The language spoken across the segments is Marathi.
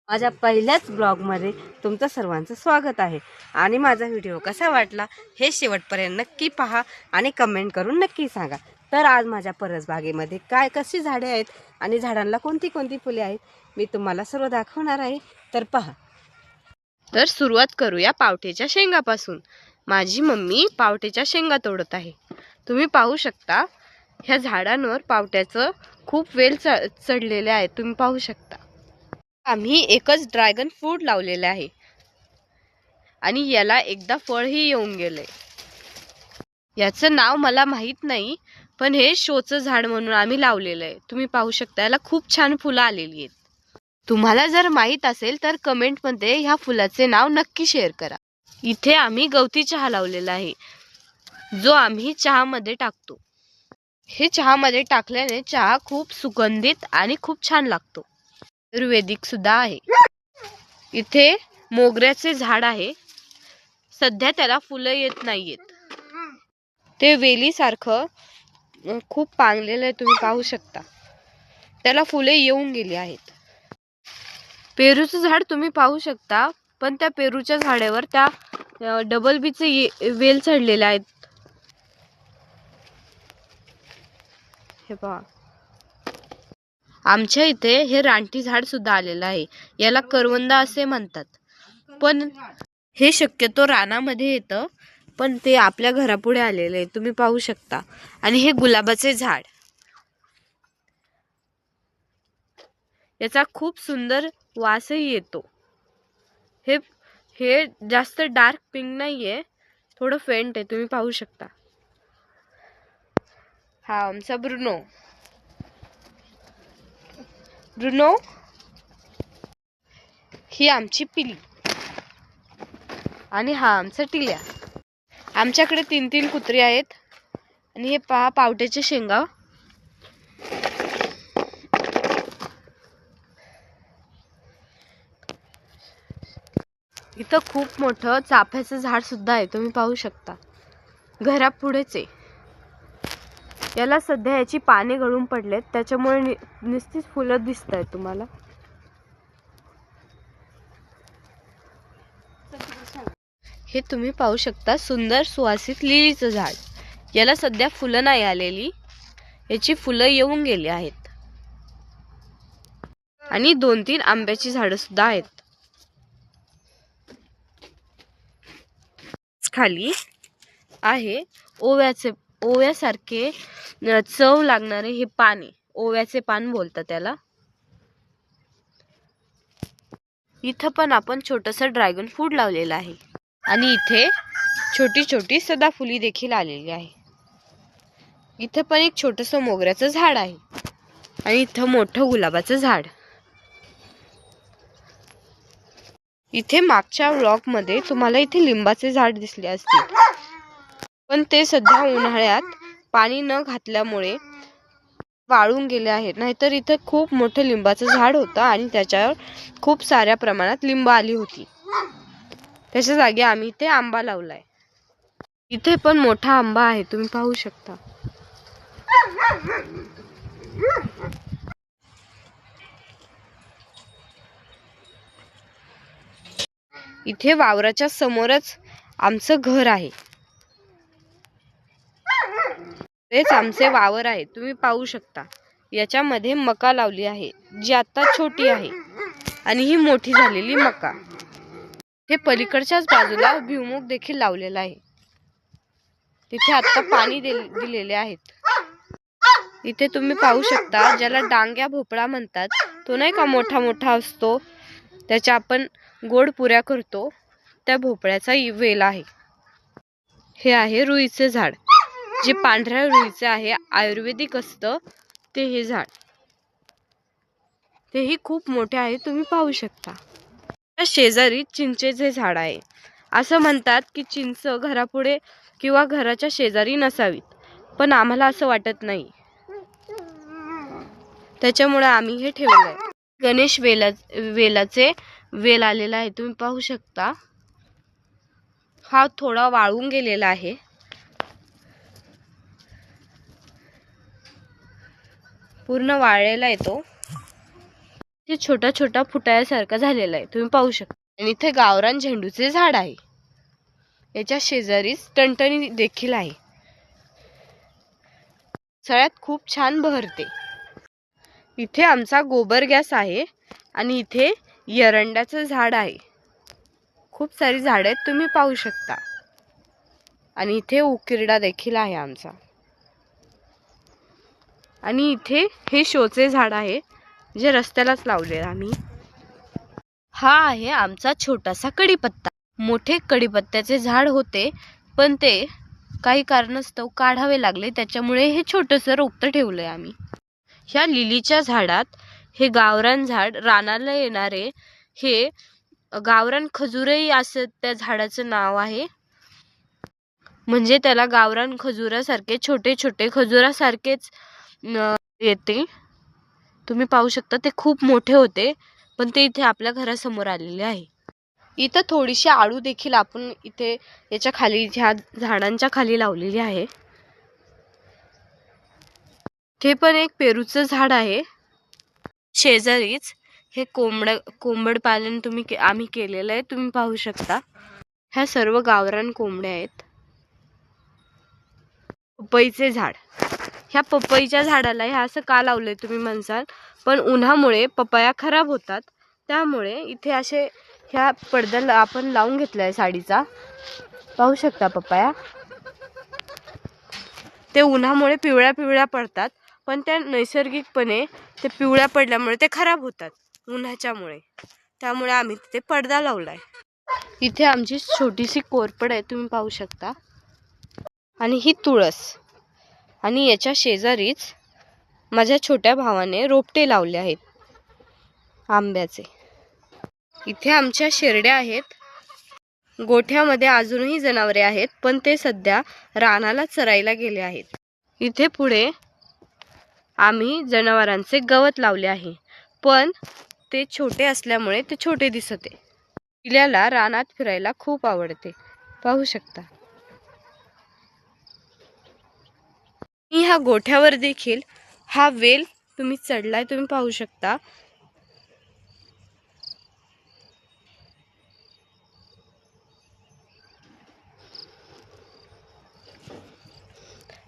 माझ्या पहिल्याच ब्लॉगमध्ये तुमचं सर्वांचं स्वागत आहे। आणि माझा व्हिडिओ कसा वाटला हे शेवटपर्यंत नक्की पहा आणि कमेंट करून नक्की सांगा। तर आज माझ्या परसबागेमध्ये काय कशी झाडे आहेत आणि झाडांना कोणती कोणती फुले आहेत मी तुम्हाला सर्व दाखवणार आहे, तर पहा। तर सुरुवात करूया पावट्याच्या शेंगापासून। माझी मम्मी पावट्याच्या शेंगा तोडत आहे। तुम्ही पाहू शकता ह्या झाडांवर पावट्याचं खूप वेल चढलेले आहे, तुम्ही पाहू शकता। आम्ही एकच ड्रॅगन फ्रूट लावलेले आहे आणि याला एकदा फळही येऊन गेले। याचं नाव मला माहित नाही, पण हे शोचं झाड म्हणून आम्ही लावलेलं आहे। तुम्ही पाहू शकता याला खूप छान फुलं आलेली आहेत। तुम्हाला जर माहित असेल तर कमेंट मध्ये ह्या फुलाचे नाव नक्की शेअर करा। इथे आम्ही गवती चहा लावलेला आहे, जो आम्ही चहामध्ये टाकतो। हे चहामध्ये टाकल्याने चहा खूप सुगंधित आणि खूप छान लागतो। आयुर्वेदिक सुद्धा आहे। इथे मोगऱ्याचे झाड आहे, सध्या त्याला फुलं येत नाहीयेत, ते वेलीसारखं खूप पांगलेलं आहे, तुम्ही पाहू शकता। त्याला फुले येऊन गेली आहेत। पेरूचं झाड तुम्ही पाहू शकता, पण त्या पेरूच्या झाडावर त्या डबल बीचे वेल चढलेले आहेत, हे पहा। आमच्या इथे हे रानटी झाड सुद्धा आलेलं आहे, याला करवंदा असे म्हणतात, पण हे शक्यतो रानामध्ये येतं, पण ते आपल्या घरापुढे आलेले आहे, तुम्ही पाहू शकता। आणि हे गुलाबाचे झाड, याचा खूप सुंदर वासही येतो। हे हे जास्त डार्क पिंक नाहीये, थोडं फेंट आहे, तुम्ही पाहू शकता। हा आमचा ब्रुनो। ही आमची पिली आणि हा आमचा टिल्या। आमच्याकडे 3 कुत्री आहेत। आणि हे पहा पावट्याचे शेंगा। इथं खूप मोठं चाफ्याचं झाड सुद्धा आहे, तुम्ही पाहू शकता, घरापुढेच आहे। याला सध्या याची पाने गळून पडलेत, त्याच्यामुळे नुसतीच फुलं दिसत आहेत तुम्हाला। हे तुम्ही पाहू शकता सुंदर सुवासिक लिलीचं झाड, याला सध्या फुलं नाही आलेली, याची फुलं येऊन गेली आहेत। आणि 2-3 आंब्याची झाडं सुद्धा आहेत। खाली आहे ओव्यासारखे चव लागणारे हे पाने, ओव्याचे पान बोलतात त्याला। इथं पण आपण छोटंसं ड्रॅगन फ्रूट लावलेलं आहे। आणि इथे छोटी छोटी सदाफुली देखील आलेली आहे। इथे पण एक छोटंसं मोगऱ्याचं झाड आहे आणि इथं मोठं गुलाबाचं झाड। इथे मागच्या व्लॉग मध्ये तुम्हाला इथे लिंबाचे झाड दिसले असतील, पण ते सध्या उन्हाळ्यात पाणी न घातल्यामुळे वाळून गेले आहेत, नाहीतर इथे खूप मोठं लिंबाचं झाड होतं आणि त्याच्यावर खूप साऱ्या प्रमाणात लिंब आली होती। त्याच्या जागी आम्ही इथे आंबा लावलाय। इथे पण मोठा आंबा आहे, तुम्ही पाहू शकता। इथे वावराच्या समोरच आमचं घर आहे, तेच आमचे वावर आहे, तुम्ही पाहू शकता। याच्यामध्ये मका लावली आहे, जी आता छोटी आहे, आणि ही मोठी झालेली मका। हे पलीकडच्याच बाजूला भुईमूग देखील लावलेला आहे, तिथे आता पाणी दिलेले आहेत। इथे तुम्ही पाहू शकता, ज्याला डांग्या भोपळा म्हणतात, तो नाही का मोठा मोठा असतो, त्याच्या आपण गोड पुऱ्या करतो, त्या भोपळ्याचा वेल आहे। हे आहे रुईचे झाड, जे पांढऱ्या रुईचे आहे, आयुर्वेदिक असतं ते हे झाड, तेही खूप मोठे आहे, तुम्ही पाहू शकता। त्या शेजारी चिंचेचे झाड आहे। असं म्हणतात की चिंच घरापुढे किंवा घराच्या शेजारी नसावीत, पण आम्हाला असं वाटत नाही, त्याच्यामुळे आम्ही हे ठेवलंय। गणेश वेलाचे वेल आलेला आहे, तुम्ही पाहू शकता। हा थोडा वाळून गेलेला आहे, पूर्ण वाळलेला आहे तो। ते छोटा छोटा फुटाळ्यासारखा झालेला आहे, तुम्ही पाहू शकता. आणि इथे गावरान झेंडूचे झाड आहे. याच्या शेजारीच टणटणी देखील आहे. सगळ्यात खूप छान बहरते. इथे आमचा गोबर गॅस आहे आणि इथे एरंडाचं झाड आहे. खूप सारी झाडं आहेत, तुम्ही पाहू शकता. आणि इथे उकिरडा देखील आहे आमचा. आणि इथे हे शोचे झाड आहे जे रस्त्यालाच लावले आम्ही. हा आहे आमचा छोटासा कढीपत्ता. मोठे कढीपत्त्याचे झाड होते, पण ते काही कारणास्तव काढावे लागले, त्याच्यामुळे हे छोटंसं रोपटं ठेवलंय आम्ही. ह्या लिलीच्या झाडात हे गावरान झाड, रानाला येणारे हे गावरान खजूरही असं त्या झाडाचं नाव आहे. म्हणजे त्याला गावरान खजुरासारखे छोटे छोटे खजुरासारखेच येते. तुम्ही पाहू शकता ते खूप मोठे होते, पण ते इथे आपल्या घरासमोर आलेले आहे. इथं थोडीशी आळू देखील आपण इथे याच्या खाली, ह्या झाडांच्या खाली लावलेली आहे. ते पण एक पेरूचं झाड आहे. शेजारीच हे कोंबड पालन आम्ही केलेलं आहे, तुम्ही पाहू शकता. ह्या सर्व गावरान कोंबड्या आहेत. पपईचे झाड. ह्या पपईच्या झाडाला हे असं का लावलंय तुम्ही म्हणसाल, पण उन्हामुळे पपया खराब होतात, त्यामुळे इथे असे ह्या पडद्याला आपण लावून घेतलाय साडीचा. पाहू शकता पपया. ते उन्हामुळे पिवळ्या पिवळ्या पडतात, पण त्या नैसर्गिकपणे ते पिवळ्या पडल्यामुळे ते खराब होतात उन्हाच्यामुळे. त्यामुळे आम्ही तिथे पडदा लावलाय. इथे आमची छोटीशी कोरपड आहे, तुम्ही पाहू शकता. आणि ही तुळस. आणि याच्या शेजारीच माझ्या छोट्या भावाने रोपटे लावले आहेत आंब्याचे. इथे आमच्या शेरड्या आहेत. गोठ्यामध्ये अजूनही जनावरे आहेत, पण ते सध्या रानाला चरायला गेले आहेत. इथे पुढे आम्ही जनावरांचे गवत लावले आहे, पण ते छोटे असल्यामुळे ते छोटे दिसते. पिल्याला रानात फिरायला खूप आवडते, पाहू शकता. ह्या गोठ्यावर देखील हा वेल तुम्ही चढलाय, तुम्ही पाहू शकता.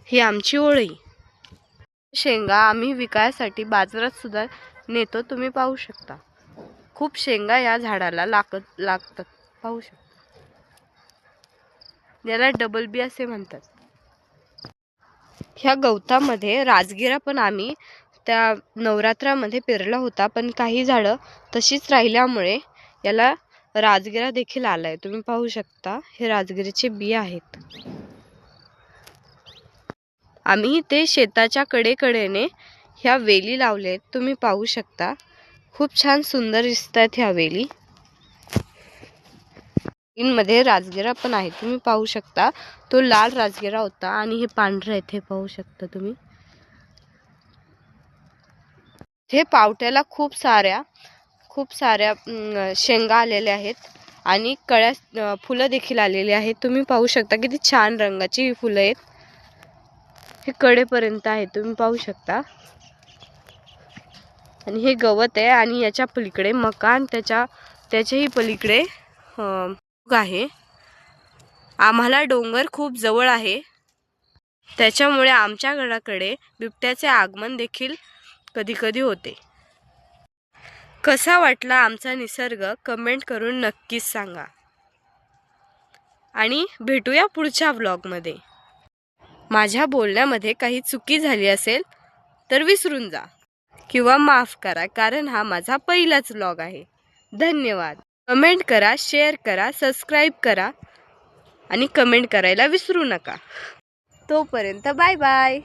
ही आमची ओळी. शेंगा आम्ही विकायसाठी बाजारात सुद्धा नेतो, तुम्ही पाहू शकता. खूप शेंगा या झाडाला लागतात, पाहू शकता. याला डबल बी असे म्हणतात. ह्या गवतामध्ये राजगिरा पण आम्ही त्या नवरात्रामध्ये पेरला होता, पण काही झाडं तशीच राहिल्यामुळे याला राजगिरा देखील आलाय, तुम्ही पाहू शकता. हे राजगिरीचे बी आहेत. आम्ही ते शेताच्या कडेकडेने ह्या वेली लावलेत, तुम्ही पाहू शकता. खूप छान सुंदर दिसतात ह्या वेली. इनमध्ये राजगिरा पण आहे, तुम्ही पाहू शकता. तो लाल राजगिरा होता आणि हे पांढरे आहेत, हे पाहू शकता तुम्ही. हे पावट्याला खूप साऱ्या शेंगा आलेल्या आहेत आणि कळ्या फुलं देखील आलेली आहेत, तुम्ही पाहू शकता. किती छान रंगाची फुलं आहेत. हे कडेपर्यंत आहे, तुम्ही पाहू शकता. आणि हे गवत आहे आणि याच्या पलीकडे मका आणि त्याच्याही पलीकडे आहे. आम्हाला डोंगर खूप जवळ आहे, त्याच्यामुळे आमच्या घराकडे बिबट्याचे आगमन देखील कधी कधी होते. कसा वाटला आमचा निसर्ग कमेंट करून नक्कीच सांगा. आणि भेटूया पुढच्या व्लॉगमध्ये. माझ्या बोलण्यामध्ये काही चुकी झाली असेल तर विसरून जा किंवा माफ करा, कारण हा माझा पहिलाच व्लॉग आहे. धन्यवाद. कमेंट करा, शेअर करा, सबस्क्राईब करा आणि कमेंट करायला विसरू नका. तोपर्यंत बाय बाय.